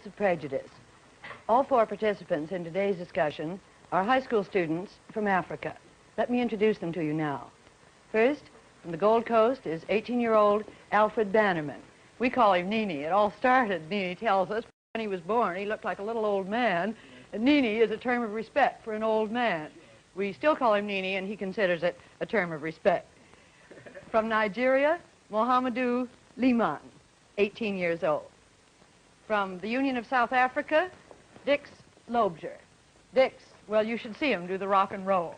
Types of Prejudice. All four participants in today's discussion are high school students from Africa. Let me introduce them to you now. First, from the Gold Coast is 18-year-old Alfred Bannerman. We call him Nini. It all started, Nini tells us, when he was born. He looked like a little old man. And Nini is a term of respect for an old man. We still call him Nini, and he considers it a term of respect. From Nigeria, Mohamedou Liman, 18 years old. From the Union of South Africa, Dix Lobjer. Dix, well, you should see him do the rock and roll.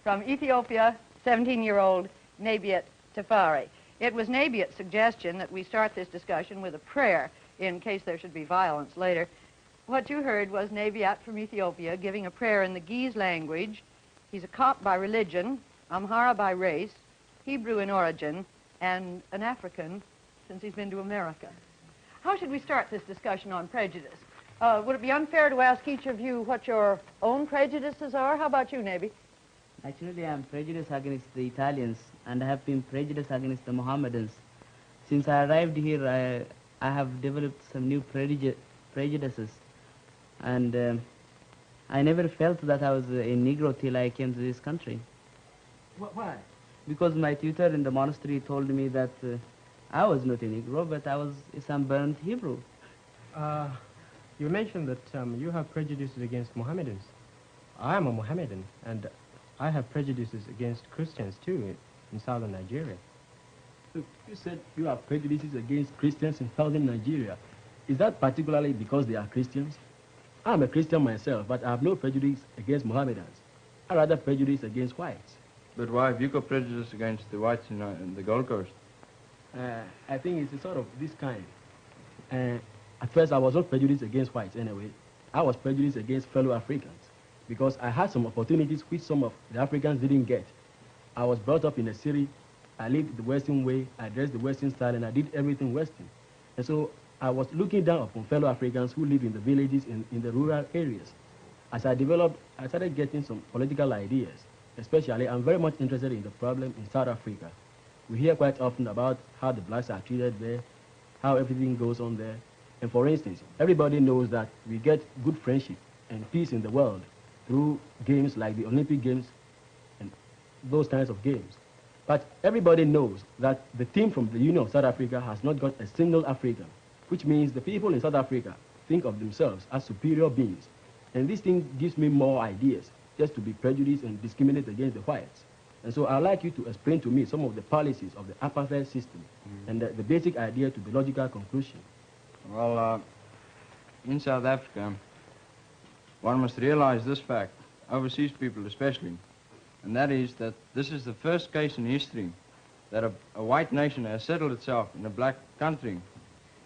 From Ethiopia, 17-year-old Nabiet Tafari. It was Nabiet's suggestion that we start this discussion with a prayer in case there should be violence later. What you heard was Nabiet from Ethiopia giving a prayer in the Ge'ez language. He's a Copt by religion, Amhara by race, Hebrew in origin, and an African since he's been to America. How should we start this discussion on prejudice? Would it be unfair to ask each of you what your own prejudices are? How about you, Nabi? Actually, I am prejudiced against the Italians, and I have been prejudiced against the Mohammedans. Since I arrived here, I have developed some new prejudices, and I never felt that I was a Negro till I came to this country. Why? Because my tutor in the monastery told me that I was not a Negro, but I was a sunburned Hebrew. You mentioned that you have prejudices against Mohammedans. I am a Mohammedan, and I have prejudices against Christians, too, in southern Nigeria. Look, you said you have prejudices against Christians in southern Nigeria. Is that particularly because they are Christians? I'm a Christian myself, but I have no prejudice against Mohammedans. I rather prejudice against whites. But why have you got prejudice against the whites in the Gold Coast? I think it's a sort of this kind. At first, I was not prejudiced against whites anyway. I was prejudiced against fellow Africans because I had some opportunities which some of the Africans didn't get. I was brought up in a city. I lived the Western way, I dressed the Western style, and I did everything Western. And so I was looking down upon fellow Africans who live in the villages, in the rural areas. As I developed, I started getting some political ideas. Especially, I'm very much interested in the problem in South Africa. We hear quite often about how the blacks are treated there, how everything goes on there. And for instance, everybody knows that we get good friendship and peace in the world through games like the Olympic Games and those kinds of games. But everybody knows that the team from the Union of South Africa has not got a single African, which means the people in South Africa think of themselves as superior beings. And this thing gives me more ideas just to be prejudiced and discriminate against the whites. And so I'd like you to explain to me some of the policies of the apartheid system and the basic idea to the logical conclusion. Well, in South Africa, one must realize this fact, overseas people especially, and that is that this is the first case in history that a white nation has settled itself in a black country.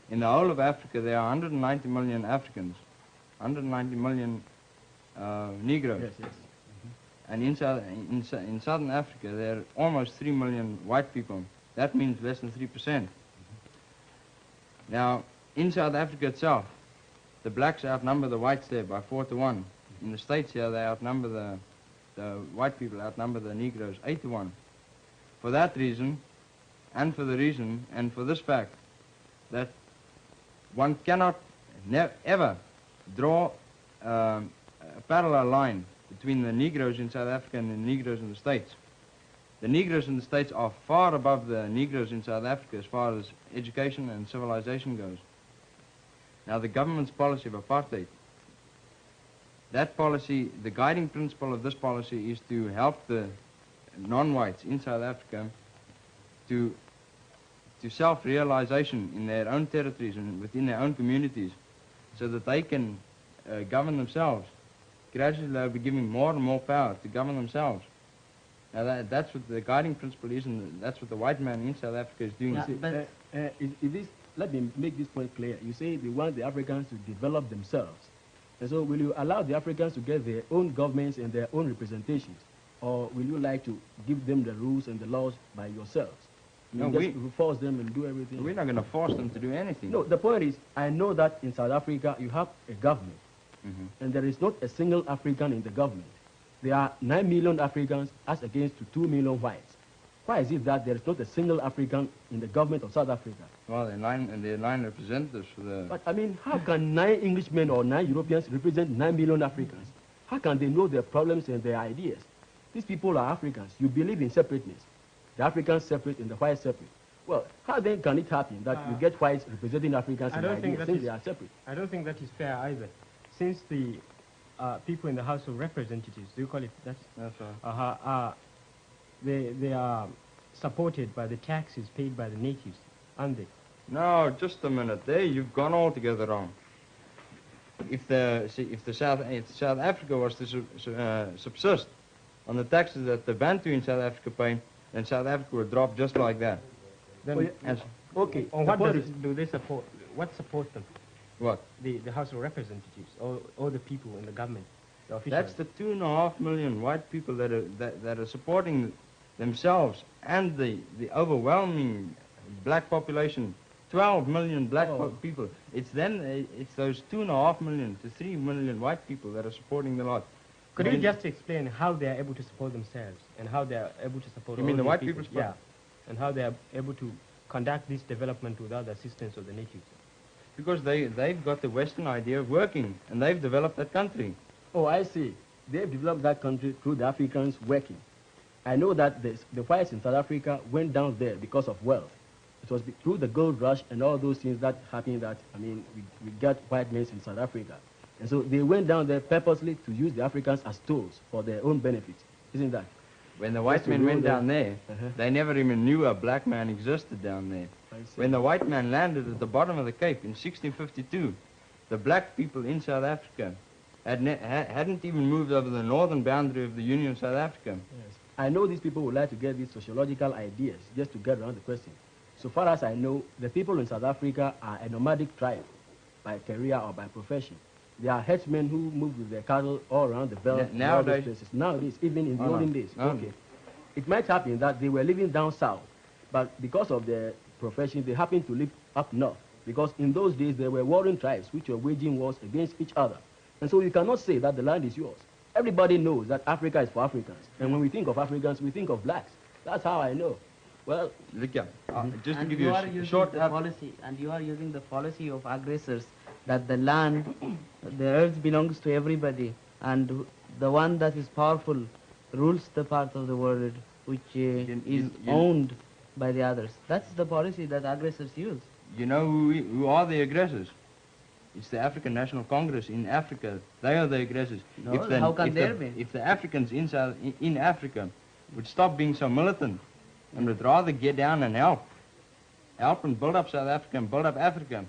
In the whole of Africa, there are 190 million Africans, 190 million Negroes. Yes, yes. And in Southern Africa, there are almost 3 million white people. That means less than 3%. Now, in South Africa itself, the blacks outnumber the whites there by 4 to 1. In the States here, they outnumber the white people outnumber the Negroes 8 to 1. For that reason, and for the reason, and for this fact, that one cannot ever draw a parallel line between the Negroes in South Africa and the Negroes in the States. The Negroes in the States are far above the Negroes in South Africa as far as education and civilization goes. Now, the government's policy of apartheid, that policy, the guiding principle of this policy is to help the non-whites in South Africa to self-realization in their own territories and within their own communities so that they can govern themselves. Gradually, they'll be giving more and more power to govern themselves. Now, that's what the guiding principle is, and that's what the white man in South Africa is doing. Yeah, let me make this point clear. You say they want the Africans to develop themselves. And so will you allow the Africans to get their own governments and their own representations? Or will you like to give them the rules and the laws by yourselves? No, just force them and do everything? We're not going to force them to do anything. No, the point is, I know that in South Africa you have a government. And there is not a single African in the government. There are 9 million Africans as against 2 million whites. Why is it that there is not a single African in the government of South Africa? Well, they're nine representatives for the... But I mean, how can 9 Englishmen or 9 Europeans represent 9 million Africans? How can they know their problems and their ideas? These people are Africans. You believe in separateness. The Africans separate and the whites separate. Well, how then can it happen that you get whites representing Africans and ideas since they are separate? I don't think that is fair either. Since the people in the House of Representatives, do you call it that? That's right. They are supported by the taxes paid by the natives, aren't they? No, just a minute. There, you've gone altogether wrong. If South Africa was to subsist on the taxes that the Bantu in South Africa pay, then South Africa would drop just like that. Then, Okay. on what do they support? What support them? What? The House of Representatives, or the people in the government, the officials? That's the 2.5 million white people that are supporting themselves and the overwhelming black population. 12 million black people. It's those 2.5 million to 3 million white people that are supporting the lot. Could you just explain how they are able to support themselves and how they are able to support? You mean all the these white people? people support? Yeah, and how they are able to conduct this development without the assistance of the natives? Because they've got the Western idea of working, and they've developed that country. Oh, I see. They've developed that country through the Africans working. I know that the whites in South Africa went down there because of wealth. It was through the gold rush and all those things that happened that, I mean, we got white men in South Africa. And so they went down there purposely to use the Africans as tools for their own benefit. Isn't that? When the white men went down there, they never even knew a black man existed down there. When the white man landed at the bottom of the Cape in 1652, the black people in South Africa hadn't even moved over the northern boundary of the Union of South Africa. Yes. I know these people would like to get these sociological ideas just to get around the question. So far as I know, the people in South Africa are a nomadic tribe by career or by profession. They are herdsmen who move with their cattle all around the belt. Nowadays, even in the olden days. Okay. It might happen that they were living down south, but because of their profession, they happened to live up north. Because in those days, there were warring tribes which were waging wars against each other. And so you cannot say that the land is yours. Everybody knows that Africa is for Africans. And when we think of Africans, we think of blacks. That's how I know. Well, look here, just to and give you you are a using short the policy, and you are using the policy of aggressors that the land, the earth belongs to everybody, and the one that is powerful rules the part of the world which is owned by the others. That's the policy that aggressors use. You know who are the aggressors? It's the African National Congress in Africa. They are the aggressors. No, how can there be? If the Africans in Africa would stop being so militant and would rather get down and help and build up South Africa and build up Africa,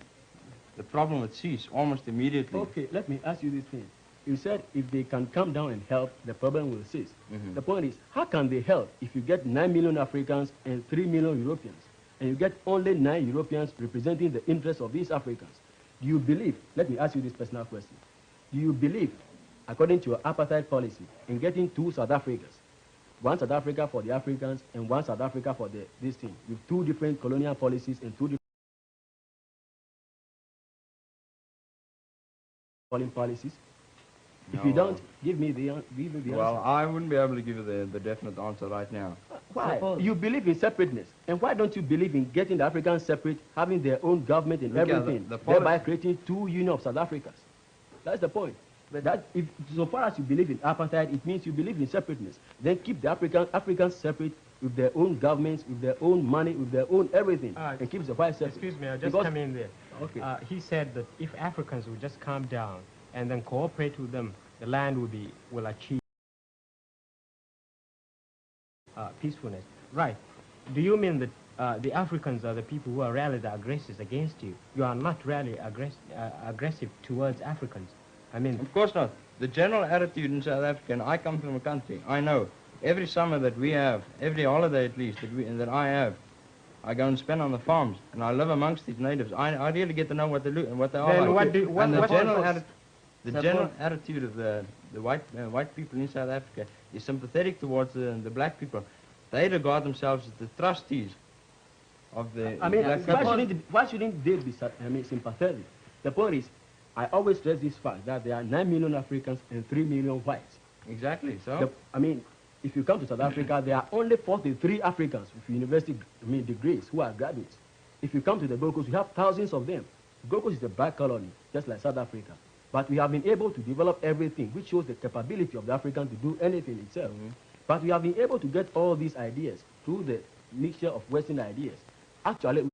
the problem would cease almost immediately. okay, let me ask you this thing. You said if they can come down and help, the problem will cease. The point is, how can they help if you get 9 million Africans and 3 million Europeans, and you get only 9 Europeans representing the interests of these Africans? Do you believe, let me ask you this personal question, do you believe, according to your apartheid policy, in getting 2 South Africas, one South Africa for the Africans and one South Africa for this thing, with 2 different colonial policies and 2 different foreign policies? No. If you don't, give me the answer. Well, I wouldn't be able to give you the definite answer right now. Why? Suppose. You believe in separateness. And why don't you believe in getting the Africans separate, having their own government and Look, everything, thereby creating 2 union of South Africas? That's the point. But that, if so far as you believe in apartheid, it means you believe in separateness. Then keep the Africans separate with their own governments, with their own money, with their own everything, and keep the whites separate. Excuse me, I'll just come in there. Okay. He said that if Africans would just calm down and then cooperate with them, the land will achieve peacefulness. Right. Do you mean that the Africans are the people who are really the aggressors against you? You are not really aggressive towards Africans. I mean... Of course not. The general attitude in South Africa, and I come from a country, I know, every summer that we have, every holiday at least that I have, I go and spend on the farms, and I live amongst these natives. I really get to know what they are Then like. the general attitude of the white people in South Africa is sympathetic towards the black people. They regard themselves as the trustees of the I mean, black people. why shouldn't they be sympathetic? The point is, I always stress this fact that there are 9 million Africans and 3 million whites. Exactly. So I mean, if you come to South Africa, there are only 43 Africans with university degrees who are graduates. If you come to the Gold Coast, you have thousands of them. Gold Coast is a black colony, just like South Africa. But we have been able to develop everything, which shows the capability of the African to do anything itself. But we have been able to get all these ideas through the mixture of Western ideas. Actually,